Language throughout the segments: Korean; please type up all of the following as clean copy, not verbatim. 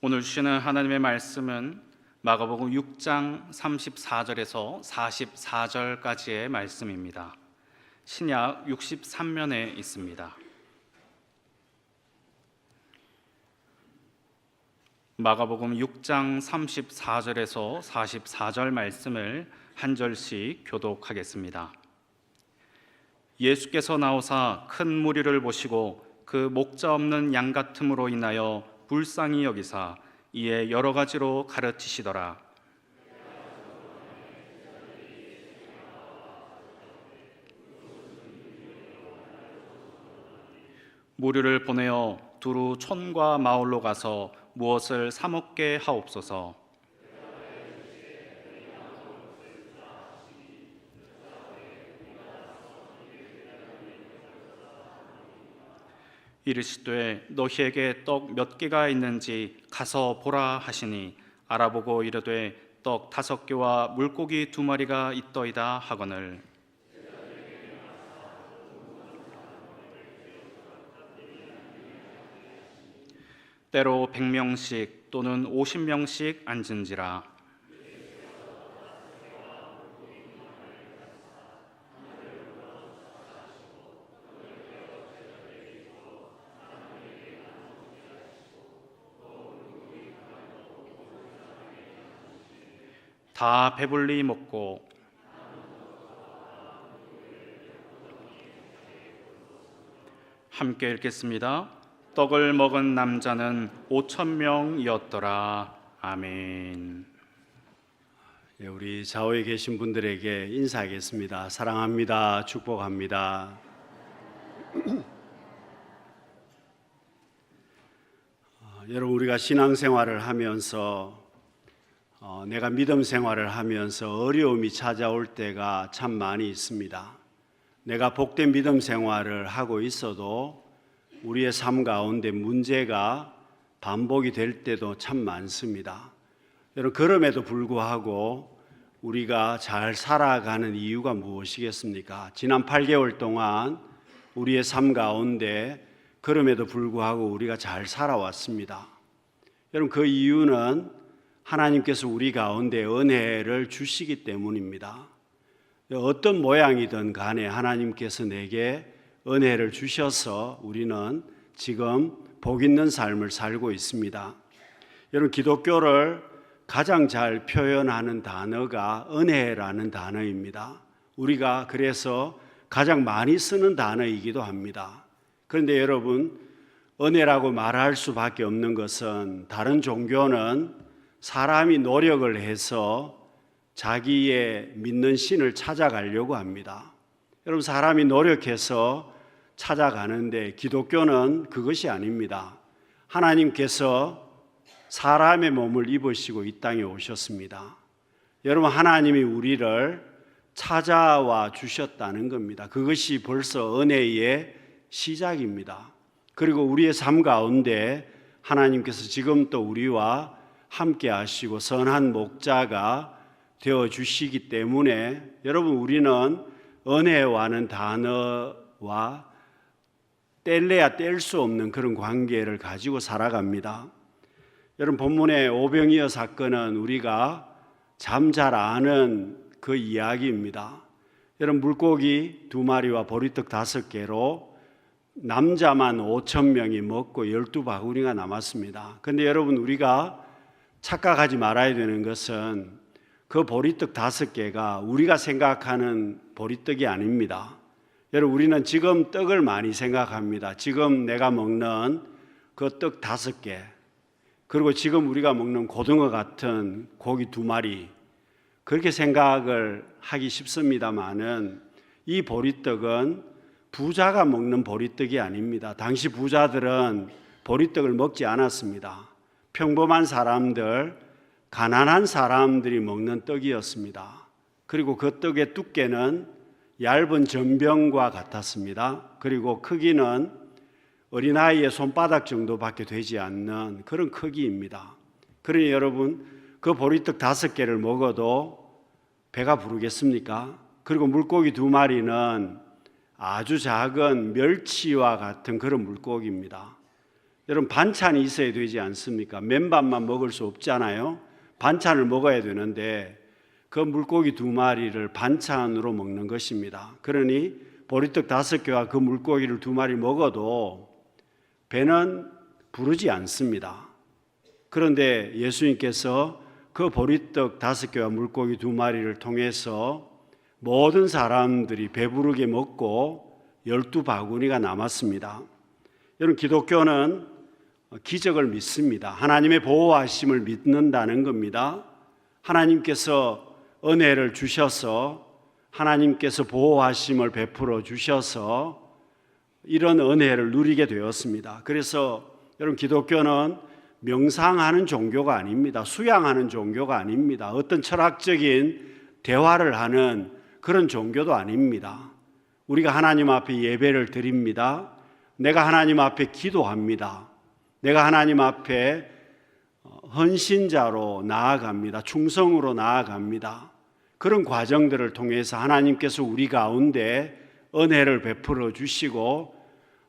오늘 주시는 하나님의 말씀은 마가복음 6장 34절에서 44절까지의 말씀입니다. 신약 63면에 있습니다. 마가복음 6장 34절에서 44절 말씀을 한 절씩 교독하겠습니다. 예수께서 나오사 큰 무리를 보시고 그 목자 없는 양 같음으로 인하여 불쌍히 여기사 이에 여러 가지로 가르치시더라. 무리를 보내어 두루 촌과 마을로 가서 무엇을 사 먹게 하옵소서. 이르시되 너희에게 떡 몇 개가 있는지 가서 보라 하시니 알아보고 이르되 떡 5개와 물고기 2마리가 있더이다 하거늘 때로 100명씩 또는 50명씩 앉은지라. 다 배불리 먹고 함께 읽겠습니다. 떡을 먹은 남자는 5,000명이었더라. 아멘. 우리 좌우에 계신 분들에게 인사하겠습니다. 사랑합니다. 축복합니다. 여러분, 우리가 신앙생활을 하면서 내가 믿음 생활을 하면서 어려움이 찾아올 때가 참 많이 있습니다. 내가 복된 믿음 생활을 하고 있어도 우리의 삶 가운데 문제가 반복이 될 때도 참 많습니다. 여러분, 그럼에도 불구하고 우리가 잘 살아가는 이유가 무엇이겠습니까? 지난 8개월 동안 우리의 삶 가운데 그럼에도 불구하고 우리가 잘 살아왔습니다. 여러분, 그 이유는 하나님께서 우리 가운데 은혜를 주시기 때문입니다. 어떤 모양이든 간에 하나님께서 내게 은혜를 주셔서 우리는 지금 복 있는 삶을 살고 있습니다. 여러분, 기독교를 가장 잘 표현하는 단어가 은혜라는 단어입니다. 우리가 그래서 가장 많이 쓰는 단어이기도 합니다. 그런데 여러분, 은혜라고 말할 수밖에 없는 것은 다른 종교는 사람이 노력을 해서 자기의 믿는 신을 찾아가려고 합니다. 여러분, 사람이 노력해서 찾아가는데 기독교는 그것이 아닙니다. 하나님께서 사람의 몸을 입으시고 이 땅에 오셨습니다. 여러분, 하나님이 우리를 찾아와 주셨다는 겁니다. 그것이 벌써 은혜의 시작입니다. 그리고 우리의 삶 가운데 하나님께서 지금 또 우리와 함께 하시고 선한 목자가 되어 주시기 때문에 여러분, 우리는 은혜와는 단어와 뗄래야 뗄 수 없는 그런 관계를 가지고 살아갑니다. 여러분, 본문의 오병이어 사건은 우리가 참 잘 아는 그 이야기입니다. 여러분, 물고기 2마리와 보리떡 5개로 남자만 5,000명이 먹고 12바구니가 남았습니다. 그런데 여러분, 우리가 착각하지 말아야 되는 것은 그 보리떡 5개가 우리가 생각하는 보리떡이 아닙니다. 여러분, 우리는 지금 떡을 많이 생각합니다. 지금 내가 먹는 그 떡 5개, 그리고 지금 우리가 먹는 고등어 같은 고기 2마리, 그렇게 생각을 하기 쉽습니다만은 이 보리떡은 부자가 먹는 보리떡이 아닙니다. 당시 부자들은 보리떡을 먹지 않았습니다. 평범한 사람들, 가난한 사람들이 먹는 떡이었습니다. 그리고 그 떡의 두께는 얇은 전병과 같았습니다. 그리고 크기는 어린아이의 손바닥 정도밖에 되지 않는 그런 크기입니다. 그러니 여러분, 그 보리떡 5개를 먹어도 배가 부르겠습니까? 그리고 물고기 2마리는 아주 작은 멸치와 같은 그런 물고기입니다. 여러분 반찬이 있어야 되지 않습니까? 맨밥만 먹을 수 없잖아요. 반찬을 먹어야 되는데 그 물고기 2마리를 반찬으로 먹는 것입니다. 그러니 보리떡 5개와 그 물고기를 2마리 먹어도 배는 부르지 않습니다. 그런데 예수님께서 그 보리떡 5개와 물고기 2마리를 통해서 모든 사람들이 배부르게 먹고 12바구니가 남았습니다. 여러분, 기독교는 기적을 믿습니다. 하나님의 보호하심을 믿는다는 겁니다. 하나님께서 은혜를 주셔서 하나님께서 보호하심을 베풀어 주셔서 이런 은혜를 누리게 되었습니다. 그래서 여러분, 기독교는 명상하는 종교가 아닙니다. 수양하는 종교가 아닙니다. 어떤 철학적인 대화를 하는 그런 종교도 아닙니다. 우리가 하나님 앞에 예배를 드립니다. 내가 하나님 앞에 기도합니다. 내가 하나님 앞에 헌신자로 나아갑니다. 충성으로 나아갑니다. 그런 과정들을 통해서 하나님께서 우리 가운데 은혜를 베풀어 주시고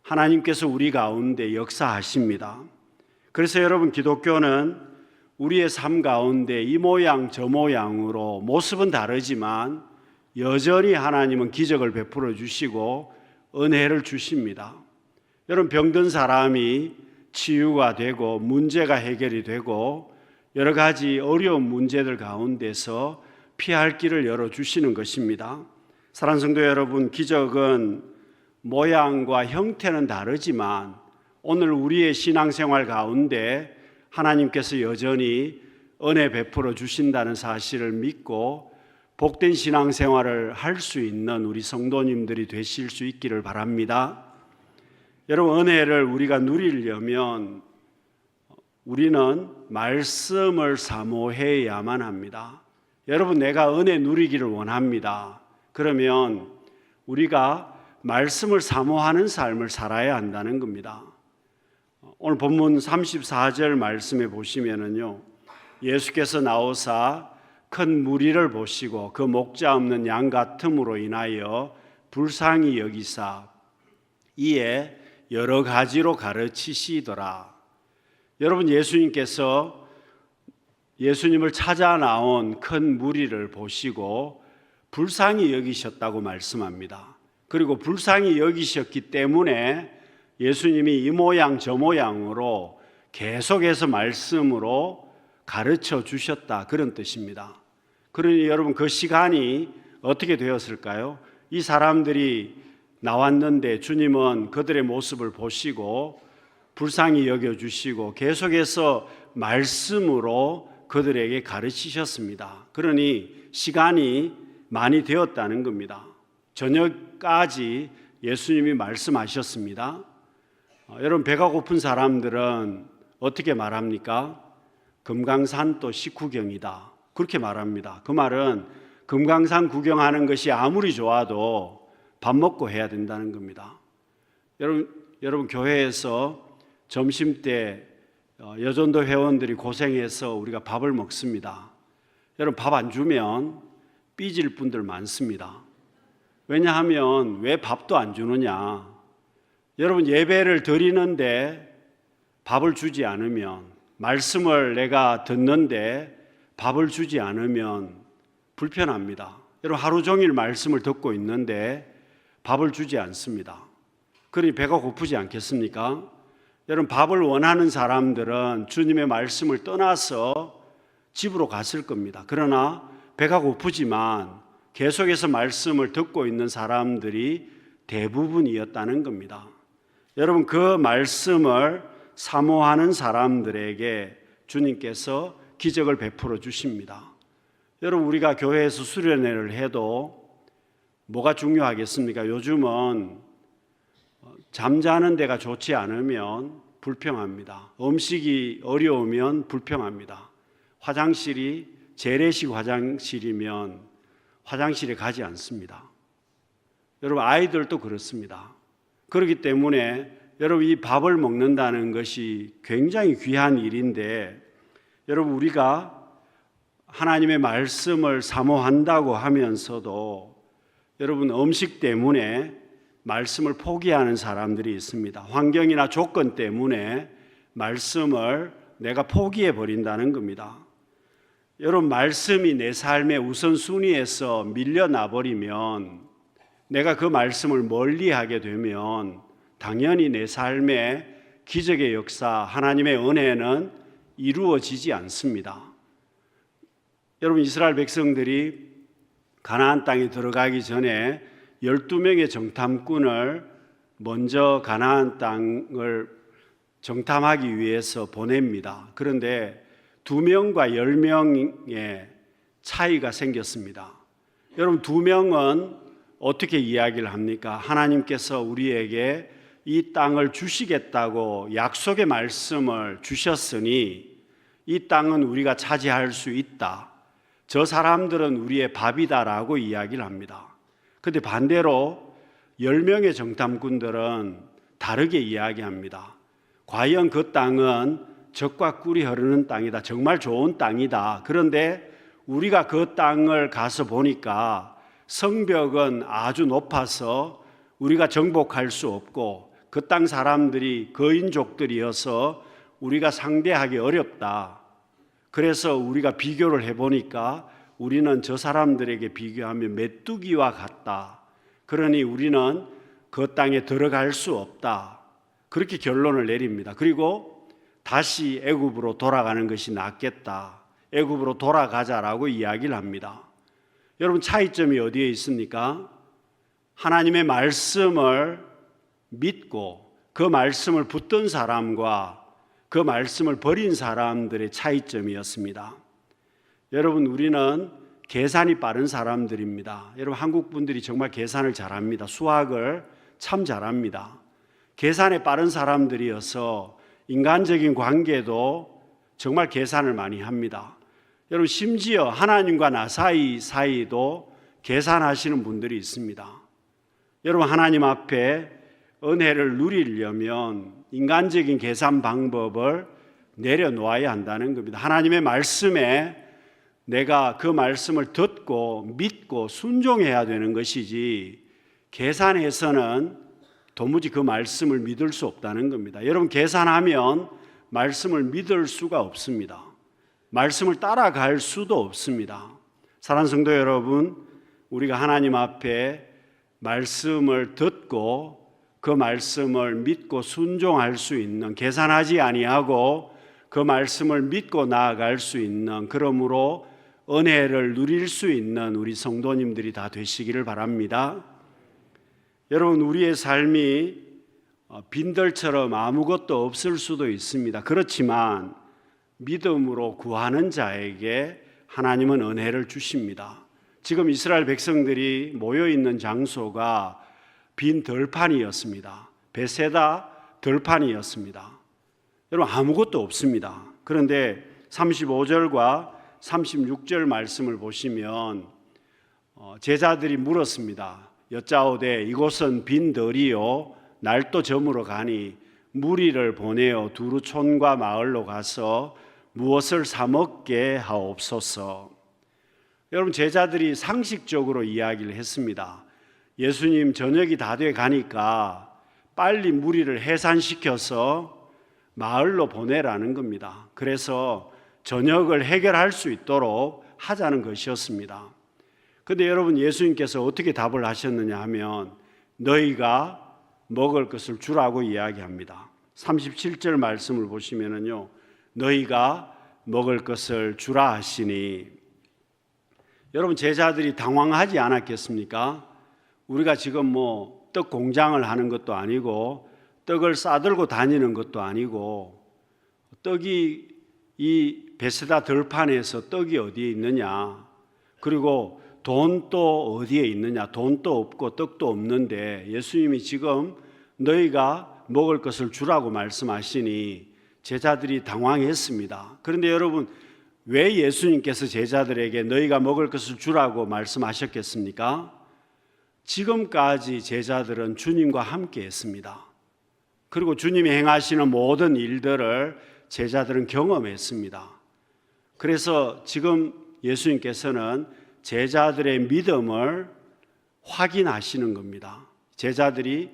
하나님께서 우리 가운데 역사하십니다. 그래서 여러분, 기독교는 우리의 삶 가운데 이 모양 저 모양으로 모습은 다르지만 여전히 하나님은 기적을 베풀어 주시고 은혜를 주십니다. 여러분, 병든 사람이 치유가 되고 문제가 해결이 되고 여러 가지 어려운 문제들 가운데서 피할 길을 열어주시는 것입니다. 사랑하는 성도 여러분, 기적은 모양과 형태는 다르지만 오늘 우리의 신앙생활 가운데 하나님께서 여전히 은혜 베풀어 주신다는 사실을 믿고 복된 신앙생활을 할 수 있는 우리 성도님들이 되실 수 있기를 바랍니다. 여러분, 은혜를 우리가 누리려면 우리는 말씀을 사모해야만 합니다. 여러분, 내가 은혜 누리기를 원합니다. 그러면 우리가 말씀을 사모하는 삶을 살아야 한다는 겁니다. 오늘 본문 34절 말씀에 보시면은요, 예수께서 나오사 큰 무리를 보시고 그 목자 없는 양 같음으로 인하여 불쌍히 여기사 이에 여러 가지로 가르치시더라. 여러분, 예수님께서 예수님을 찾아 나온 큰 무리를 보시고 불쌍히 여기셨다고 말씀합니다. 그리고 불쌍히 여기셨기 때문에 예수님이 이 모양 저 모양으로 계속해서 말씀으로 가르쳐 주셨다, 그런 뜻입니다. 그러니 여러분, 그 시간이 어떻게 되었을까요? 이 사람들이 나왔는데 주님은 그들의 모습을 보시고 불쌍히 여겨주시고 계속해서 말씀으로 그들에게 가르치셨습니다. 그러니 시간이 많이 되었다는 겁니다. 저녁까지 예수님이 말씀하셨습니다. 여러분, 배가 고픈 사람들은 어떻게 말합니까? 금강산도 식후경이다, 그렇게 말합니다. 그 말은 금강산 구경하는 것이 아무리 좋아도 밥 먹고 해야 된다는 겁니다. 여러분 교회에서 점심때 여전도 회원들이 고생해서 우리가 밥을 먹습니다. 여러분, 밥 안 주면 삐질 분들 많습니다. 왜냐하면 왜 밥도 안 주느냐? 여러분, 예배를 드리는데 밥을 주지 않으면, 말씀을 내가 듣는데 밥을 주지 않으면 불편합니다. 여러분, 하루 종일 말씀을 듣고 있는데 밥을 주지 않습니다. 그러니 배가 고프지 않겠습니까? 여러분, 밥을 원하는 사람들은 주님의 말씀을 떠나서 집으로 갔을 겁니다. 그러나 배가 고프지만 계속해서 말씀을 듣고 있는 사람들이 대부분이었다는 겁니다. 여러분, 그 말씀을 사모하는 사람들에게 주님께서 기적을 베풀어 주십니다. 여러분, 우리가 교회에서 수련회를 해도 뭐가 중요하겠습니까? 요즘은 잠자는 데가 좋지 않으면 불평합니다. 음식이 어려우면 불평합니다. 화장실이 재래식 화장실이면 화장실에 가지 않습니다. 여러분, 아이들도 그렇습니다. 그렇기 때문에 여러분, 이 밥을 먹는다는 것이 굉장히 귀한 일인데, 여러분, 우리가 하나님의 말씀을 사모한다고 하면서도 여러분, 음식 때문에 말씀을 포기하는 사람들이 있습니다. 환경이나 조건 때문에 말씀을 내가 포기해 버린다는 겁니다. 여러분, 말씀이 내 삶의 우선순위에서 밀려나 버리면, 내가 그 말씀을 멀리하게 되면 당연히 내 삶의 기적의 역사, 하나님의 은혜는 이루어지지 않습니다. 여러분, 이스라엘 백성들이 가나안 땅에 들어가기 전에 12명의 정탐꾼을 먼저 가나안 땅을 정탐하기 위해서 보냅니다. 그런데 2명과 10명의 차이가 생겼습니다. 여러분, 2명은 어떻게 이야기를 합니까? 하나님께서 우리에게 이 땅을 주시겠다고 약속의 말씀을 주셨으니 이 땅은 우리가 차지할 수 있다. 저 사람들은 우리의 밥이다라고 이야기를 합니다. 그런데 반대로 10명의 정탐꾼들은 다르게 이야기합니다. 과연 그 땅은 젖과 꿀이 흐르는 땅이다. 정말 좋은 땅이다. 그런데 우리가 그 땅을 가서 보니까 성벽은 아주 높아서 우리가 정복할 수 없고 그 땅 사람들이 거인족들이어서 우리가 상대하기 어렵다. 그래서 우리가 비교를 해보니까 우리는 저 사람들에게 비교하면 메뚜기와 같다. 그러니 우리는 그 땅에 들어갈 수 없다. 그렇게 결론을 내립니다. 그리고 다시 애굽으로 돌아가는 것이 낫겠다. 애굽으로 돌아가자라고 이야기를 합니다. 여러분, 차이점이 어디에 있습니까? 하나님의 말씀을 믿고 그 말씀을 붙든 사람과 그 말씀을 버린 사람들의 차이점이었습니다. 여러분, 우리는 계산이 빠른 사람들입니다. 여러분, 한국 분들이 정말 계산을 잘합니다. 수학을 참 잘합니다. 계산에 빠른 사람들이어서 인간적인 관계도 정말 계산을 많이 합니다. 여러분, 심지어 하나님과 나 사이도 계산하시는 분들이 있습니다. 여러분, 하나님 앞에 은혜를 누리려면 인간적인 계산 방법을 내려놓아야 한다는 겁니다. 하나님의 말씀에 내가 그 말씀을 듣고 믿고 순종해야 되는 것이지 계산해서는 도무지 그 말씀을 믿을 수 없다는 겁니다. 여러분, 계산하면 말씀을 믿을 수가 없습니다. 말씀을 따라갈 수도 없습니다. 사랑하는 성도 여러분, 우리가 하나님 앞에 말씀을 듣고 그 말씀을 믿고 순종할 수 있는, 계산하지 아니하고 그 말씀을 믿고 나아갈 수 있는, 그러므로 은혜를 누릴 수 있는 우리 성도님들이 다 되시기를 바랍니다. 여러분, 우리의 삶이 빈들처럼 아무것도 없을 수도 있습니다. 그렇지만 믿음으로 구하는 자에게 하나님은 은혜를 주십니다. 지금 이스라엘 백성들이 모여 있는 장소가 빈 들판이었습니다. 베세다 들판이었습니다. 여러분, 아무것도 없습니다. 그런데 35절과 36절 말씀을 보시면 제자들이 물었습니다. 여짜오되 이곳은 빈 들이요 날도 저물어 가니 무리를 보내어 두루 촌과 마을로 가서 무엇을 사 먹게 하옵소서. 여러분, 제자들이 상식적으로 이야기를 했습니다. 예수님, 저녁이 다 돼 가니까 빨리 무리를 해산시켜서 마을로 보내라는 겁니다. 그래서 저녁을 해결할 수 있도록 하자는 것이었습니다. 그런데 여러분, 예수님께서 어떻게 답을 하셨느냐 하면 너희가 먹을 것을 주라고 이야기합니다. 37절 말씀을 보시면은요, 너희가 먹을 것을 주라 하시니, 여러분, 제자들이 당황하지 않았겠습니까? 우리가 지금 떡 공장을 하는 것도 아니고 떡을 싸들고 다니는 것도 아니고, 떡이 이 베세다 들판에서 떡이 어디에 있느냐, 그리고 돈도 어디에 있느냐, 돈도 없고 떡도 없는데 예수님이 지금 너희가 먹을 것을 주라고 말씀하시니 제자들이 당황했습니다. 그런데 여러분, 왜 예수님께서 제자들에게 너희가 먹을 것을 주라고 말씀하셨겠습니까? 지금까지 제자들은 주님과 함께 했습니다. 그리고 주님이 행하시는 모든 일들을 제자들은 경험했습니다. 그래서 지금 예수님께서는 제자들의 믿음을 확인하시는 겁니다. 제자들이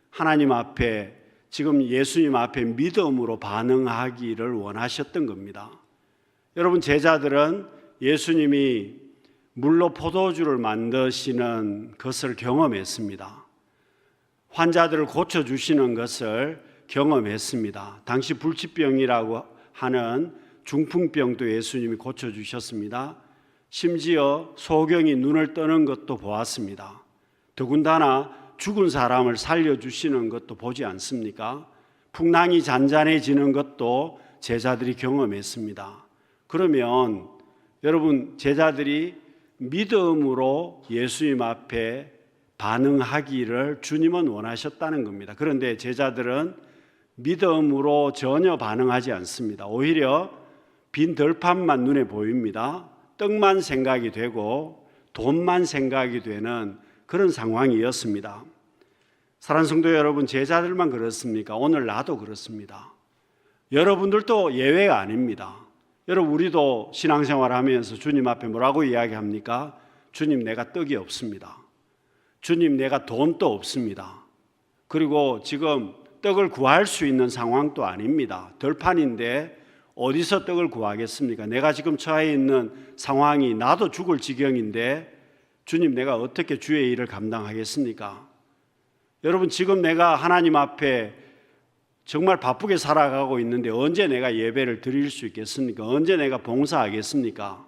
하나님 앞에 지금 예수님 앞에 믿음으로 반응하기를 원하셨던 겁니다. 여러분, 제자들은 예수님이 물로 포도주를 만드시는 것을 경험했습니다. 환자들을 고쳐주시는 것을 경험했습니다. 당시 불치병이라고 하는 중풍병도 예수님이 고쳐주셨습니다. 심지어 소경이 눈을 뜨는 것도 보았습니다. 더군다나 죽은 사람을 살려주시는 것도 보지 않습니까? 풍랑이 잔잔해지는 것도 제자들이 경험했습니다. 그러면 여러분, 제자들이 믿음으로 예수님 앞에 반응하기를 주님은 원하셨다는 겁니다. 그런데 제자들은 믿음으로 전혀 반응하지 않습니다. 오히려 빈 들판만 눈에 보입니다. 떡만 생각이 되고 돈만 생각이 되는 그런 상황이었습니다. 사랑하는 성도 여러분, 제자들만 그렇습니까? 오늘 나도 그렇습니다. 여러분들도 예외가 아닙니다. 여러분, 우리도 신앙생활 하면서 주님 앞에 뭐라고 이야기합니까? 주님, 내가 떡이 없습니다. 주님, 내가 돈도 없습니다. 그리고 지금 떡을 구할 수 있는 상황도 아닙니다. 들판인데 어디서 떡을 구하겠습니까? 내가 지금 처해 있는 상황이 나도 죽을 지경인데 주님, 내가 어떻게 주의 일을 감당하겠습니까? 여러분, 지금 내가 하나님 앞에 정말 바쁘게 살아가고 있는데 언제 내가 예배를 드릴 수 있겠습니까? 언제 내가 봉사하겠습니까?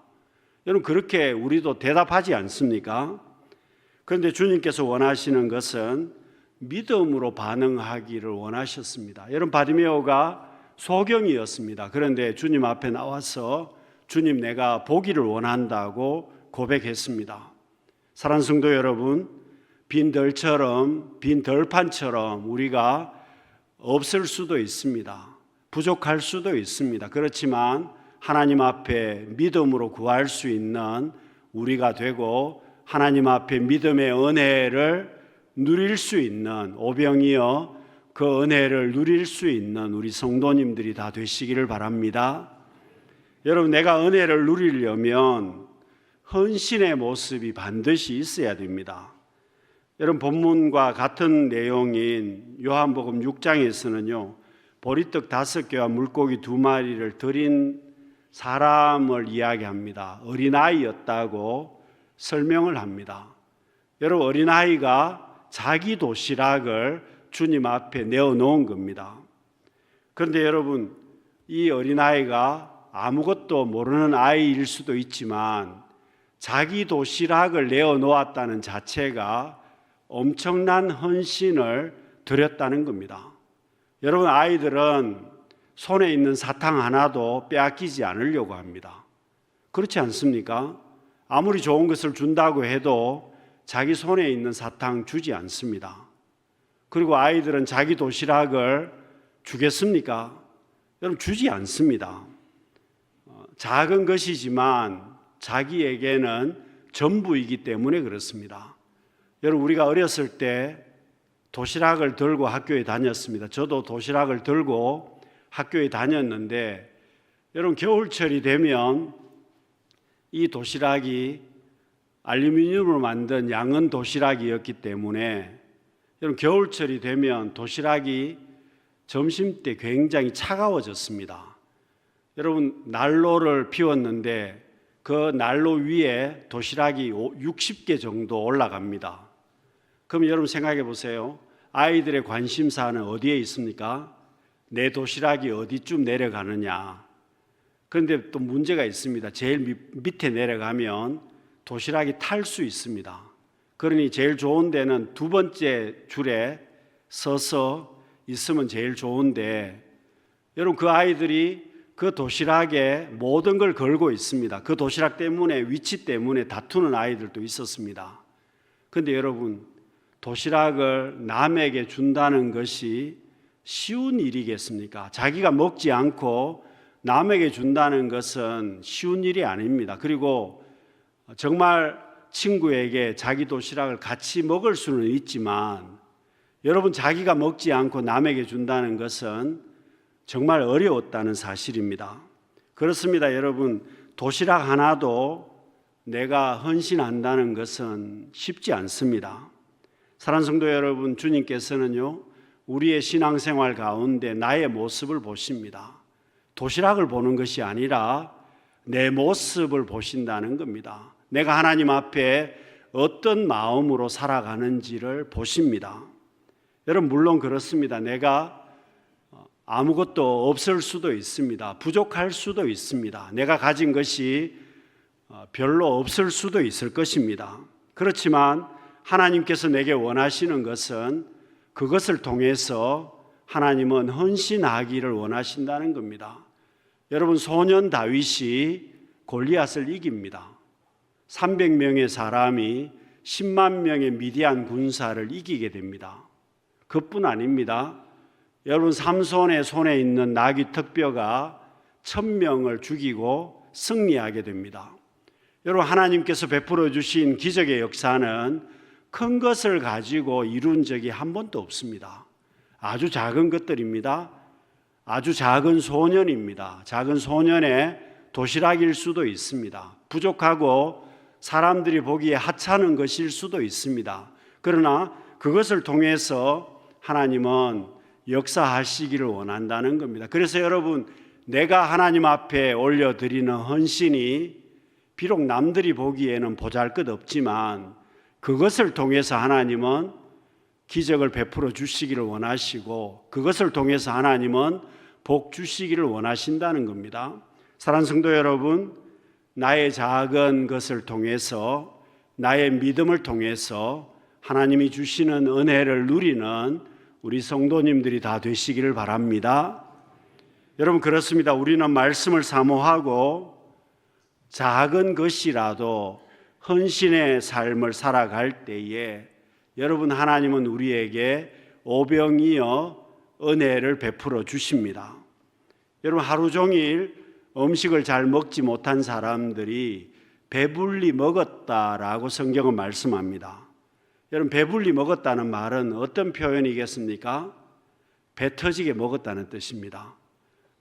여러분, 그렇게 우리도 대답하지 않습니까? 그런데 주님께서 원하시는 것은 믿음으로 반응하기를 원하셨습니다. 여러분, 바디메오가 소경이었습니다. 그런데 주님 앞에 나와서 주님, 내가 보기를 원한다고 고백했습니다. 사랑하는 성도 여러분, 빈 들판처럼 우리가 없을 수도 있습니다. 부족할 수도 있습니다. 그렇지만 하나님 앞에 믿음으로 구할 수 있는 우리가 되고 하나님 앞에 믿음의 은혜를 누릴 수 있는, 오병이어 그 은혜를 누릴 수 있는 우리 성도님들이 다 되시기를 바랍니다. 여러분, 내가 은혜를 누리려면 헌신의 모습이 반드시 있어야 됩니다. 여러분, 본문과 같은 내용인 요한복음 6장에서는요, 보리떡 5개와 물고기 2마리를 드린 사람을 이야기합니다. 어린아이였다고 설명을 합니다. 여러분, 어린아이가 자기 도시락을 주님 앞에 내어놓은 겁니다. 그런데 여러분, 이 어린아이가 아무것도 모르는 아이일 수도 있지만 자기 도시락을 내어놓았다는 자체가 엄청난 헌신을 드렸다는 겁니다. 여러분, 아이들은 손에 있는 사탕 하나도 빼앗기지 않으려고 합니다. 그렇지 않습니까? 아무리 좋은 것을 준다고 해도 자기 손에 있는 사탕 주지 않습니다. 그리고 아이들은 자기 도시락을 주겠습니까? 여러분, 주지 않습니다. 작은 것이지만 자기에게는 전부이기 때문에 그렇습니다. 여러분, 우리가 어렸을 때 도시락을 들고 학교에 다녔습니다. 저도 도시락을 들고 학교에 다녔는데 여러분, 겨울철이 되면 이 도시락이 알루미늄으로 만든 양은 도시락이었기 때문에 여러분, 겨울철이 되면 도시락이 점심때 굉장히 차가워졌습니다. 여러분, 난로를 피웠는데 그 난로 위에 도시락이 60개 정도 올라갑니다. 그럼 여러분 생각해 보세요. 아이들의 관심사는 어디에 있습니까? 내 도시락이 어디쯤 내려가느냐. 그런데 또 문제가 있습니다. 제일 밑에 내려가면 도시락이 탈 수 있습니다. 그러니 제일 좋은 데는 2번째 줄에 서서 있으면 제일 좋은데 여러분, 그 아이들이 그 도시락에 모든 걸 걸고 있습니다. 그 도시락 때문에, 위치 때문에 다투는 아이들도 있었습니다. 그런데 여러분, 도시락을 남에게 준다는 것이 쉬운 일이겠습니까? 자기가 먹지 않고 남에게 준다는 것은 쉬운 일이 아닙니다. 그리고 정말 친구에게 자기 도시락을 같이 먹을 수는 있지만 여러분, 자기가 먹지 않고 남에게 준다는 것은 정말 어려웠다는 사실입니다. 그렇습니다. 여러분, 도시락 하나도 내가 헌신한다는 것은 쉽지 않습니다. 사랑하는 성도 여러분, 주님께서는요, 우리의 신앙생활 가운데 나의 모습을 보십니다. 도시락을 보는 것이 아니라 내 모습을 보신다는 겁니다. 내가 하나님 앞에 어떤 마음으로 살아가는지를 보십니다. 여러분, 물론 그렇습니다. 내가 아무것도 없을 수도 있습니다. 부족할 수도 있습니다. 내가 가진 것이 별로 없을 수도 있을 것입니다. 그렇지만 하나님께서 내게 원하시는 것은 그것을 통해서 하나님은 헌신하기를 원하신다는 겁니다. 여러분, 소년 다윗이 골리앗을 이깁니다. 300명의 사람이 10만 명의 미디안 군사를 이기게 됩니다. 그뿐 아닙니다. 여러분, 삼손의 손에 있는 나귀 턱뼈가 1000명을 죽이고 승리하게 됩니다. 여러분, 하나님께서 베풀어 주신 기적의 역사는 큰 것을 가지고 이룬 적이 한 번도 없습니다. 아주 작은 것들입니다. 아주 작은 소년입니다. 작은 소년의 도시락일 수도 있습니다. 부족하고 사람들이 보기에 하찮은 것일 수도 있습니다. 그러나 그것을 통해서 하나님은 역사하시기를 원한다는 겁니다. 그래서 여러분, 내가 하나님 앞에 올려드리는 헌신이 비록 남들이 보기에는 보잘것없지만 그것을 통해서 하나님은 기적을 베풀어 주시기를 원하시고 그것을 통해서 하나님은 복 주시기를 원하신다는 겁니다. 사랑하는 성도 여러분, 나의 작은 것을 통해서, 나의 믿음을 통해서 하나님이 주시는 은혜를 누리는 우리 성도님들이 다 되시기를 바랍니다. 여러분, 그렇습니다. 우리는 말씀을 사모하고 작은 것이라도 헌신의 삶을 살아갈 때에 여러분, 하나님은 우리에게 오병이어 은혜를 베풀어 주십니다. 여러분, 하루 종일 음식을 잘 먹지 못한 사람들이 배불리 먹었다라고 성경은 말씀합니다. 여러분, 배불리 먹었다는 말은 어떤 표현이겠습니까? 배 터지게 먹었다는 뜻입니다.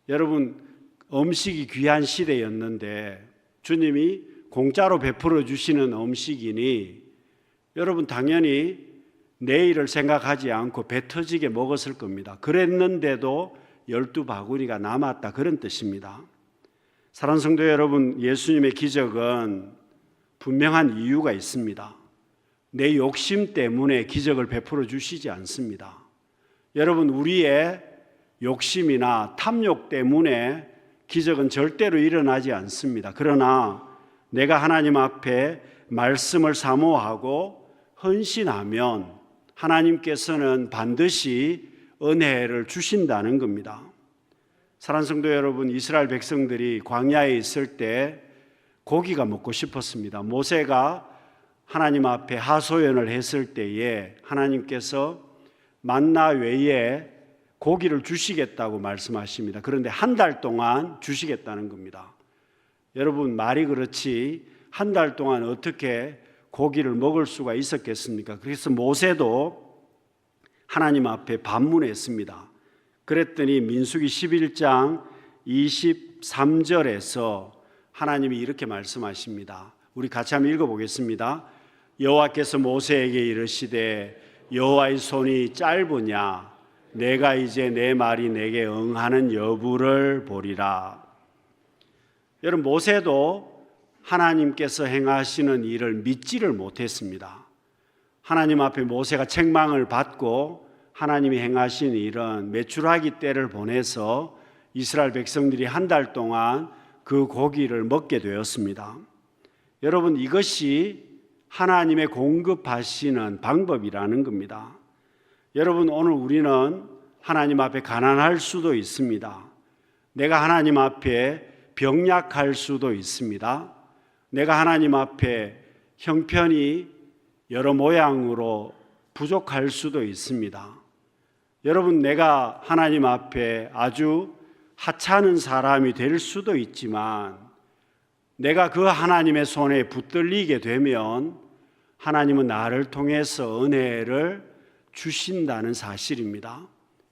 여러분, 음식이 귀한 시대였는데 주님이 공짜로 베풀어 주시는 음식이니 여러분, 당연히 내일을 생각하지 않고 배 터지게 먹었을 겁니다. 그랬는데도 12바구니가 남았다, 그런 뜻입니다. 사랑하는 성도 여러분, 예수님의 기적은 분명한 이유가 있습니다. 내 욕심 때문에 기적을 베풀어 주시지 않습니다. 여러분, 우리의 욕심이나 탐욕 때문에 기적은 절대로 일어나지 않습니다. 그러나 내가 하나님 앞에 말씀을 사모하고 헌신하면 하나님께서는 반드시 은혜를 주신다는 겁니다. 사랑하는 성도 여러분, 이스라엘 백성들이 광야에 있을 때 고기가 먹고 싶었습니다. 모세가 하나님 앞에 하소연을 했을 때에 하나님께서 만나 외에 고기를 주시겠다고 말씀하십니다. 그런데 한 달 동안 주시겠다는 겁니다. 여러분, 말이 그렇지 한 달 동안 어떻게 고기를 먹을 수가 있었겠습니까? 그래서 모세도 하나님 앞에 반문했습니다. 그랬더니 민수기 11장 23절에서 하나님이 이렇게 말씀하십니다. 우리 같이 한번 읽어보겠습니다. 여호와께서 모세에게 이르시되 여호와의 손이 짧으냐 내가 이제 내 말이 내게 응하는 여부를 보리라. 여러분, 모세도 하나님께서 행하시는 일을 믿지를 못했습니다. 하나님 앞에 모세가 책망을 받고 하나님이 행하신 일은 메추라기 떼를 보내서 이스라엘 백성들이 한 달 동안 그 고기를 먹게 되었습니다. 여러분, 이것이 하나님의 공급하시는 방법이라는 겁니다. 여러분, 오늘 우리는 하나님 앞에 가난할 수도 있습니다. 내가 하나님 앞에 병약할 수도 있습니다. 내가 하나님 앞에 형편이 여러 모양으로 부족할 수도 있습니다. 여러분, 내가 하나님 앞에 아주 하찮은 사람이 될 수도 있지만 내가 그 하나님의 손에 붙들리게 되면 하나님은 나를 통해서 은혜를 주신다는 사실입니다.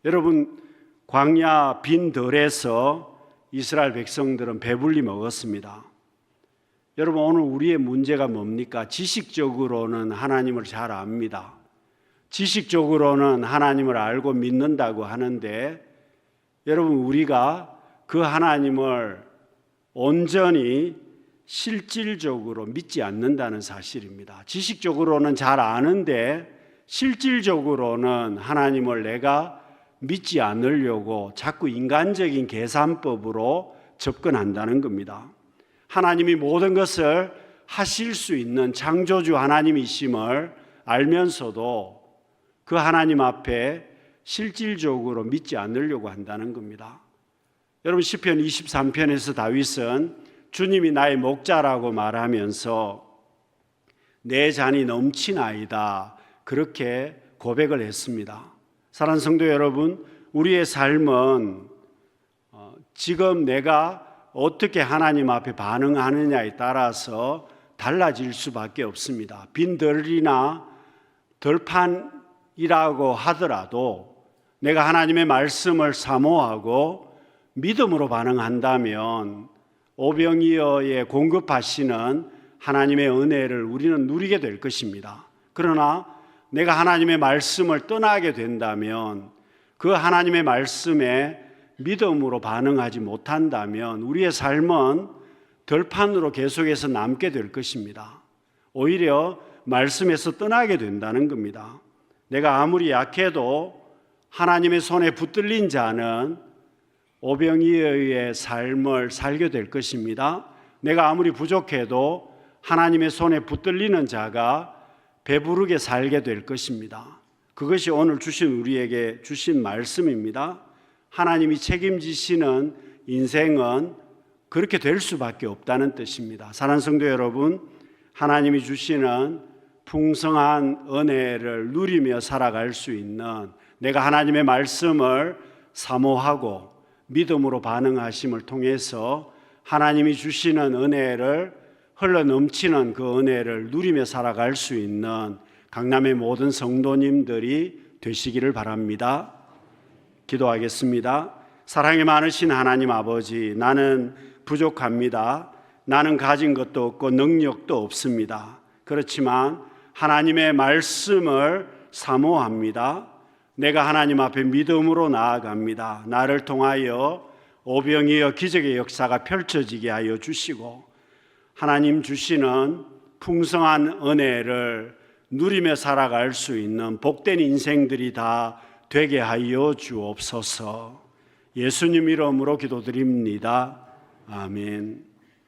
여러분, 광야 빈 들에서 이스라엘 백성들은 배불리 먹었습니다. 여러분, 오늘 우리의 문제가 뭡니까? 지식적으로는 하나님을 잘 압니다. 지식적으로는 하나님을 알고 믿는다고 하는데 여러분 우리가 그 하나님을 온전히 실질적으로 믿지 않는다는 사실입니다. 지식적으로는 잘 아는데 실질적으로는 하나님을 내가 믿지 않으려고 자꾸 인간적인 계산법으로 접근한다는 겁니다. 하나님이 모든 것을 하실 수 있는 창조주 하나님이심을 알면서도 그 하나님 앞에 실질적으로 믿지 않으려고 한다는 겁니다. 여러분 시편 23편에서 다윗은 주님이 나의 목자라고 말하면서 내 잔이 넘치나이다 그렇게 고백을 했습니다. 사랑하는 성도 여러분, 우리의 삶은 지금 내가 어떻게 하나님 앞에 반응하느냐에 따라서 달라질 수밖에 없습니다. 빈 덜이나 덜판이라고 하더라도 내가 하나님의 말씀을 사모하고 믿음으로 반응한다면 오병이어에 공급하시는 하나님의 은혜를 우리는 누리게 될 것입니다. 그러나 내가 하나님의 말씀을 떠나게 된다면 그 하나님의 말씀에 믿음으로 반응하지 못한다면 우리의 삶은 덜판으로 계속해서 남게 될 것입니다. 오히려 말씀에서 떠나게 된다는 겁니다. 내가 아무리 약해도 하나님의 손에 붙들린 자는 오병이어의 삶을 살게 될 것입니다. 내가 아무리 부족해도 하나님의 손에 붙들리는 자가 배부르게 살게 될 것입니다. 그것이 오늘 우리에게 주신 말씀입니다. 하나님이 책임지시는 인생은 그렇게 될 수밖에 없다는 뜻입니다. 사랑하는 성도 여러분, 하나님이 주시는 풍성한 은혜를 누리며 살아갈 수 있는 내가 하나님의 말씀을 사모하고 믿음으로 반응하심을 통해서 하나님이 주시는 은혜를 흘러넘치는 그 은혜를 누리며 살아갈 수 있는 강남의 모든 성도님들이 되시기를 바랍니다. 기도하겠습니다. 사랑이 많으신 하나님 아버지, 나는 부족합니다. 나는 가진 것도 없고 능력도 없습니다. 그렇지만 하나님의 말씀을 사모합니다. 내가 하나님 앞에 믿음으로 나아갑니다. 나를 통하여 오병이어 기적의 역사가 펼쳐지게 하여 주시고 하나님 주시는 풍성한 은혜를 누리며 살아갈 수 있는 복된 인생들이 다 되게 하여 주옵소서. 예수님 이름으로 기도드립니다. 아멘.